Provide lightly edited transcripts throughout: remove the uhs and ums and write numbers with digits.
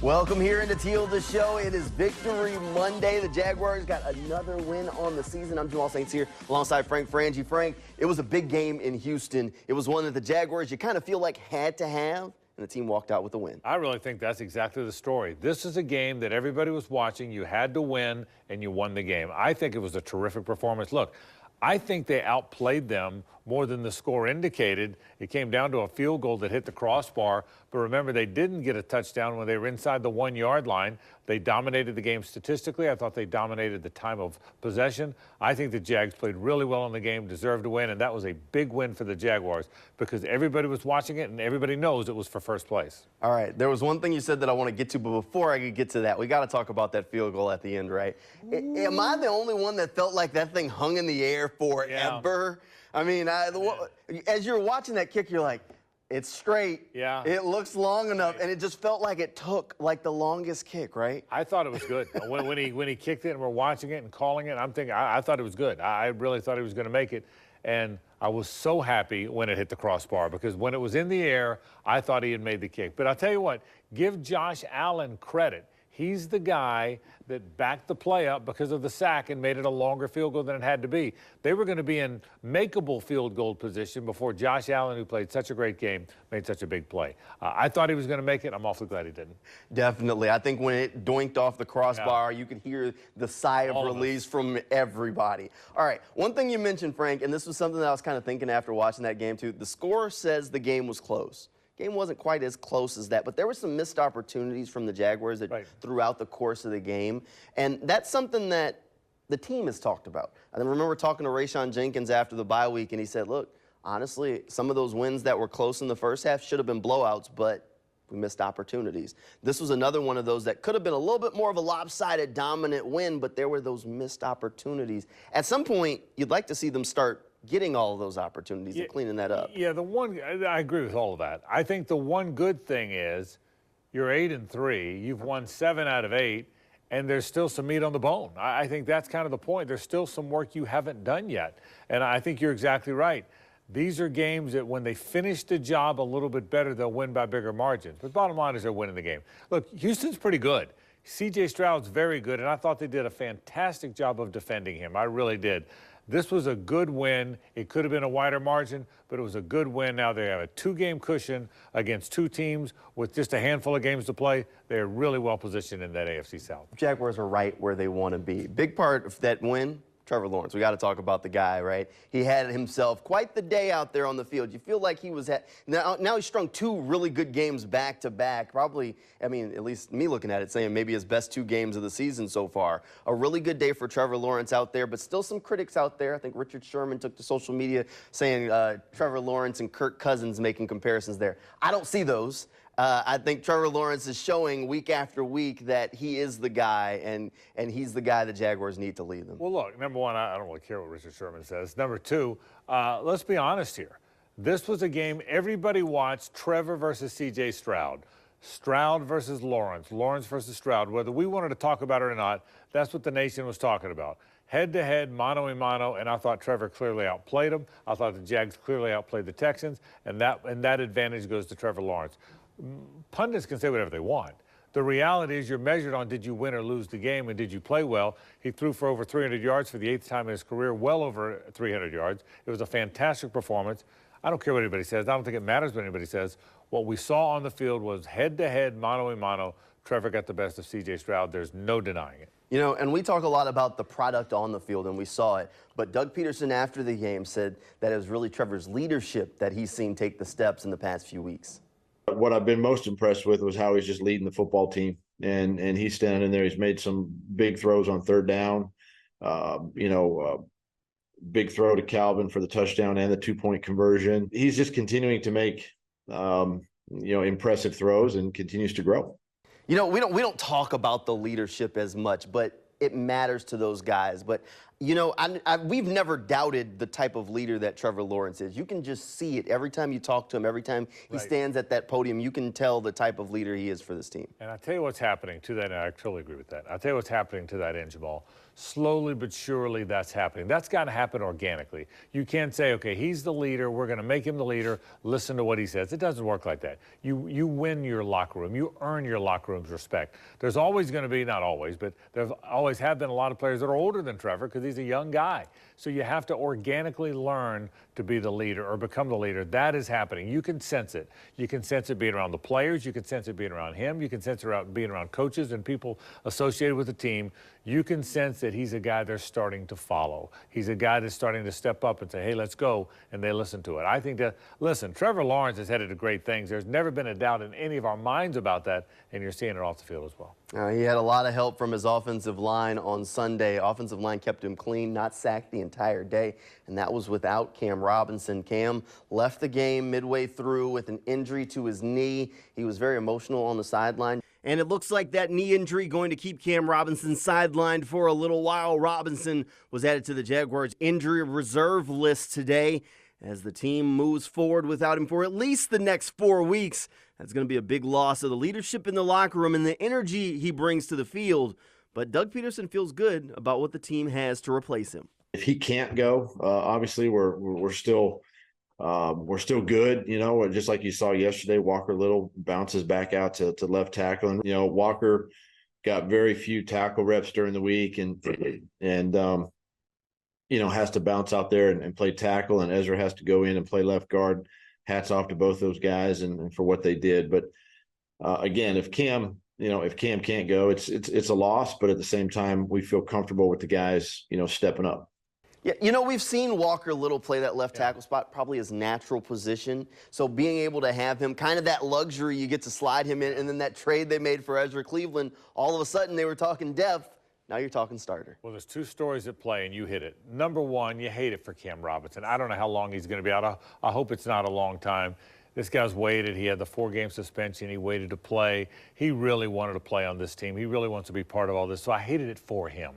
Welcome here into Teal, the show. It is Victory Monday. The Jaguars got another win on the season. I'm Jamal Saints here alongside Frank Frangie. Frank, it was a big game in Houston. It was one that the Jaguars, you kind of feel like had to have, and the team walked out with a win. I really think that's exactly the story. This is a game that everybody was watching. You had to win, and you won the game. I think it was a terrific performance. Look, I think they outplayed them more than the score indicated. It came down to a field goal that hit the crossbar. But remember, they didn't get a touchdown when they were inside the 1-yard line. They dominated the game statistically. I thought they dominated the time of possession. I think the Jags played really well in the game, deserved to win, and that was a big win for the Jaguars because everybody was watching it and everybody knows it was for first place. All right, there was one thing you said that I want to get to, but before I could get to that, we got to talk about that field goal at the end, right? Am I the only one that felt like that thing hung in the air forever? Yeah. I mean, as you're watching that kick, you're like, it's straight. Yeah. It looks long enough, and it just felt like it took like the longest kick, right? I thought it was good. when he kicked it and we're watching it and calling it, I'm thinking, I thought it was good. I really thought he was going to make it. And I was so happy when it hit the crossbar because when it was in the air, I thought he had made the kick. But I'll tell you what, give Josh Allen credit. He's the guy that backed the play up because of the sack and made it a longer field goal than it had to be. They were going to be in makeable field goal position before Josh Allen, who played such a great game, made such a big play. I thought he was going to make it. I'm awfully glad he didn't. Definitely. I think when it doinked off the crossbar, you could hear the sigh of release from everybody. All right, one thing you mentioned, Frank, and this was something that I was kind of thinking after watching that game too, the score says the game was close. Game wasn't quite as close as that, but there were some missed opportunities from the Jaguars throughout the course of the game, and that's something that the team has talked about. I remember talking to Rayshawn Jenkins after the bye week, and he said, look, honestly, some of those wins that were close in the first half should have been blowouts, but we missed opportunities. This was another one of those that could have been a little bit more of a lopsided, dominant win, but there were those missed opportunities. At some point, you'd like to see them start getting all of those opportunities and cleaning that up. Yeah, I agree with all of that. I think the one good thing is you're 8-3. You've won 7 out of 8, and there's still some meat on the bone. I think that's kind of the point. There's still some work you haven't done yet, and I think you're exactly right. These are games that when they finish the job a little bit better, they'll win by bigger margins. But bottom line is they're winning the game. Look, Houston's pretty good. C.J. Stroud's very good, and I thought they did a fantastic job of defending him. I really did. This was a good win. It could have been a wider margin, but it was a good win. Now they have a 2-game cushion against 2 teams with just a handful of games to play. They're really well positioned in that AFC South. Jaguars are right where they want to be. Big part of that win, Trevor Lawrence. We got to talk about the guy, right? He had himself quite the day out there on the field. You feel like he was now he strung 2 really good games back to back. Probably, I mean, at least me looking at it, saying maybe his best 2 games of the season so far. A really good day for Trevor Lawrence out there, but still some critics out there. I think Richard Sherman took to social media saying Trevor Lawrence and Kirk Cousins making comparisons there. I don't see those. I think Trevor Lawrence is showing week after week that he is the guy, and he's the guy the Jaguars need to lead them. Well, look, number one, I don't really care what Richard Sherman says. Number two, let's be honest here. This was a game everybody watched, Trevor versus C.J. Stroud. Stroud versus Lawrence, Lawrence versus Stroud. Whether we wanted to talk about it or not, that's what the nation was talking about. Head-to-head, mano-a-mano, and I thought Trevor clearly outplayed him. I thought the Jags clearly outplayed the Texans, and that advantage goes to Trevor Lawrence. Pundits can say whatever they want. The reality is you're measured on did you win or lose the game and did you play well. He threw for over 300 yards for the 8th time in his career, well over 300 yards. It was a fantastic performance. I don't care what anybody says. I don't think it matters what anybody says. What we saw on the field was head-to-head, mano-a-mano. Trevor got the best of C.J. Stroud. There's no denying it. You know, and we talk a lot about the product on the field, and we saw it. But Doug Peterson, after the game, said that it was really Trevor's leadership that he's seen take the steps in the past few weeks. What I've been most impressed with was how he's just leading the football team, and he's standing there. He's made some big throws on 3rd down. Big throw to Calvin for the touchdown and the 2-point conversion. He's just continuing to make impressive throws and continues to grow. You know, we don't talk about the leadership as much, but it matters to those guys. But, you know, we've never doubted the type of leader that Trevor Lawrence is. You can just see it every time you talk to him, every time he stands at that podium. You can tell the type of leader he is for this team. And I'll tell you what's happening to that, and I totally agree with that. I'll tell you what's happening to that end, Jamal. Slowly but surely that's happening. That's got to happen organically. You can't say, okay, he's the leader, we're going to make him the leader, listen to what he says. It doesn't work like that. You win your locker room. You earn your locker room's respect. There's always going to be, not always, but there always have been a lot of players that are older than Trevor because he's a young guy. So you have to organically learn to be the leader or become the leader. That is happening. You can sense it. You can sense it being around the players. You can sense it being around him. You can sense it being around coaches and people associated with the team. You can sense that he's a guy they're starting to follow. He's a guy that's starting to step up and say, hey, let's go, and they listen to it. I think that, listen, Trevor Lawrence is headed to great things. There's never been a doubt in any of our minds about that, and you're seeing it off the field as well. He had a lot of help from his offensive line on Sunday. Offensive line kept him clean, not sacked the entire day, and that was without Cam Robinson. Cam left the game midway through with an injury to his knee. He was very emotional on the sideline. And it looks like that knee injury going to keep Cam Robinson sidelined for a little while. Robinson was added to the Jaguars injury reserve list today as the team moves forward without him for at least the next 4 weeks. That's going to be a big loss of the leadership in the locker room and the energy he brings to the field. But Doug Peterson feels good about what the team has to replace him. If he can't go, obviously we're still good, you know, just like you saw yesterday. Walker Little bounces back out to left tackle, and Walker got very few tackle reps during the week, and has to bounce out there and play tackle, and Ezra has to go in and play left guard. Hats off to both those guys and for what they did. But again, if Cam can't go, it's a loss, but at the same time, we feel comfortable with the guys, stepping up. Yeah, we've seen Walker Little play that left tackle spot, probably his natural position. So being able to have him, kind of that luxury, you get to slide him in, and then that trade they made for Ezra Cleveland, all of a sudden they were talking depth. Now you're talking starter. Well, there's two stories at play, and you hit it. Number one, you hate it for Cam Robinson. I don't know how long he's going to be out. I hope it's not a long time. This guy's waited. He had the 4-game suspension. He waited to play. He really wanted to play on this team. He really wants to be part of all this. So I hated it for him.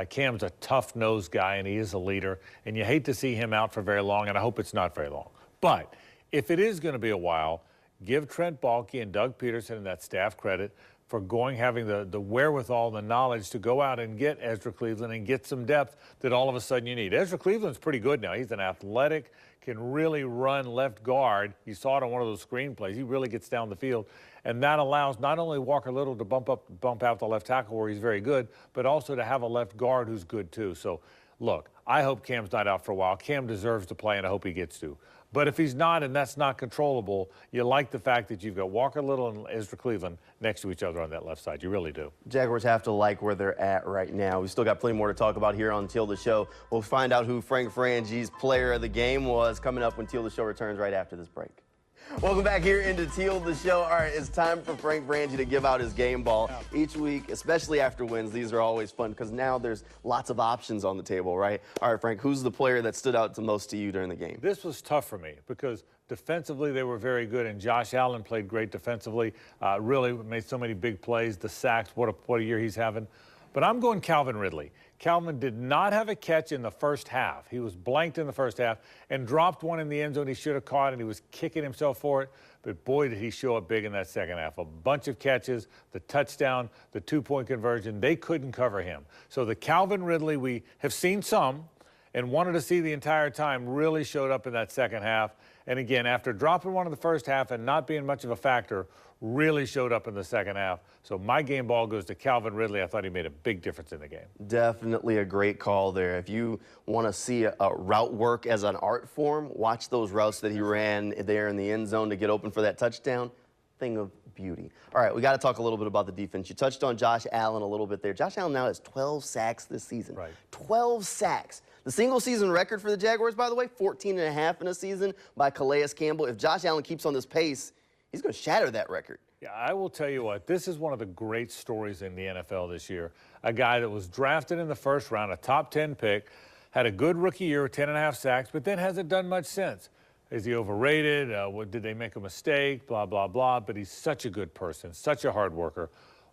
Cam's a tough-nosed guy, and he is a leader. And you hate to see him out for very long, and I hope it's not very long. But if it is going to be a while, give Trent Baalke and Doug Peterson and that staff credit for having the wherewithal, the knowledge to go out and get Ezra Cleveland and get some depth that all of a sudden you need. Ezra Cleveland's pretty good now. He's an athletic, can really run left guard. You saw it on one of those screenplays. He really gets down the field. And that allows not only Walker Little to bump out the left tackle where he's very good, but also to have a left guard who's good too. So, look, I hope Cam's not out for a while. Cam deserves to play, and I hope he gets to. But if he's not, and that's not controllable, you like the fact that you've got Walker Little and Ezra Cleveland next to each other on that left side. You really do. Jaguars have to like where they're at right now. We've still got plenty more to talk about here on Teal the Show. We'll find out who Frank Frangi's player of the game was coming up when Teal the Show returns right after this break. Welcome back here into Teal the Show. All right, it's time for Frank Frangi to give out his game ball. Each week, especially after wins, these are always fun because now there's lots of options on the table, right? All right, Frank, who's the player that stood out the most to you during the game? This was tough for me because defensively they were very good, and Josh Allen played great defensively, really made so many big plays, the sacks, what a year he's having. But I'm going Calvin Ridley. Calvin did not have a catch in the first half. He was blanked in the first half and dropped one in the end zone he should have caught, and he was kicking himself for it. But boy, did he show up big in that second half. A bunch of catches, the touchdown, the 2-point conversion. They couldn't cover him. So the Calvin Ridley we have seen some and wanted to see the entire time really showed up in that second half. And again, after dropping one in the first half and not being much of a factor, really showed up in the second half. So my game ball goes to Calvin Ridley. I thought he made a big difference in the game. Definitely a great call there. If you want to see a route work as an art form, watch those routes that he ran there in the end zone to get open for that touchdown. Thing of beauty. All right, we got to talk a little bit about the defense. You touched on Josh Allen a little bit there. Josh Allen now has 12 sacks this season. Right. 12 sacks. The single-season record for the Jaguars, by the way, 14.5 in a season by Calais Campbell. If Josh Allen keeps on this pace, he's going to shatter that record. Yeah, I will tell you what, this is one of the great stories in the NFL this year. A guy that was drafted in the first round, a top 10 pick, had a good rookie year, 10.5 sacks, but then hasn't done much since. Is he overrated? Did they make a mistake? Blah, blah, blah. But he's such a good person, such a hard worker.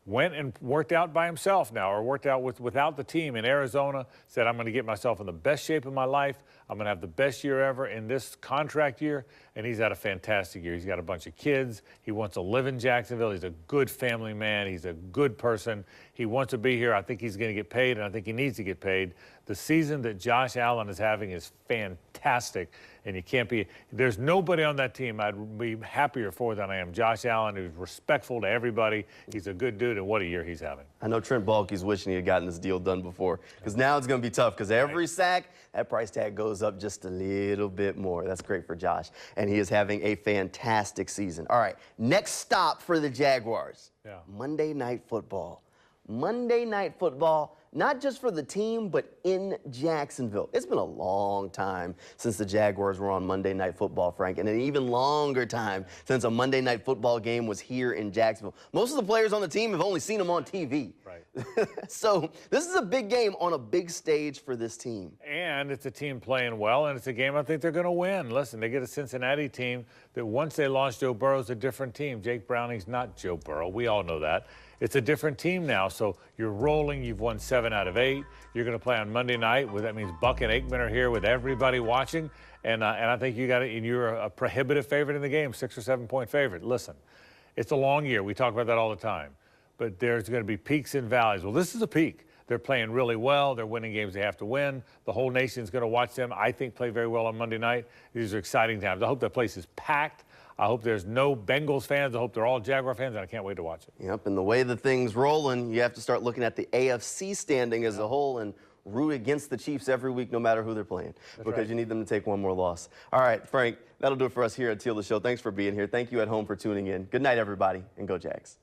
Went and worked out by himself now, or worked out without the team in Arizona, said, I'm going to get myself in the best shape of my life. I'm going to have the best year ever in this contract year, and he's had a fantastic year. He's got a bunch of kids. He wants to live in Jacksonville. He's a good family man. He's a good person. He wants to be here. I think he's going to get paid, and I think he needs to get paid. The season that Josh Allen is having is fantastic, and you can't be – there's nobody on that team I'd be happier for than I am. Josh Allen, who's respectful to everybody. He's a good dude, and what a year he's having. I know Trent Baalke's wishing he had gotten this deal done before, because now it's going to be tough, because every sack, that price tag goes up just a little bit more. That's great for Josh, and he is having a fantastic season. All right, next stop for the Jaguars. Monday Night Football. Monday Night Football, not just for the team, but in Jacksonville. It's been a long time since the Jaguars were on Monday Night Football, Frank, and an even longer time since a Monday Night Football game was here in Jacksonville. Most of the players on the team have only seen them on TV. Right. So this is a big game on a big stage for this team. And it's a team playing well, and it's a game I think they're going to win. Listen, they get a Cincinnati team that once they lost Joe Burrow, is a different team. Jake Browning's not Joe Burrow. We all know that. It's a different team now, so you're rolling. You've won 7 out of 8. You're going to play on Monday night. That means Buck and Aikman are here with everybody watching, and I think you got it. And you're a prohibitive favorite in the game, 6 or 7 point favorite. Listen, it's a long year. We talk about that all the time, but there's going to be peaks and valleys. Well, this is a peak. They're playing really well. They're winning games they have to win. The whole nation's going to watch them, I think, play very well on Monday night. These are exciting times. I hope that place is packed. I hope there's no Bengals fans. I hope they're all Jaguar fans, and I can't wait to watch it. Yep, and the way the thing's rolling, you have to start looking at the AFC standing as a whole and root against the Chiefs every week, no matter who they're playing, because you need them to take one more loss. All right, Frank, that'll do it for us here at Teal the Show. Thanks for being here. Thank you at home for tuning in. Good night, everybody, and go Jags.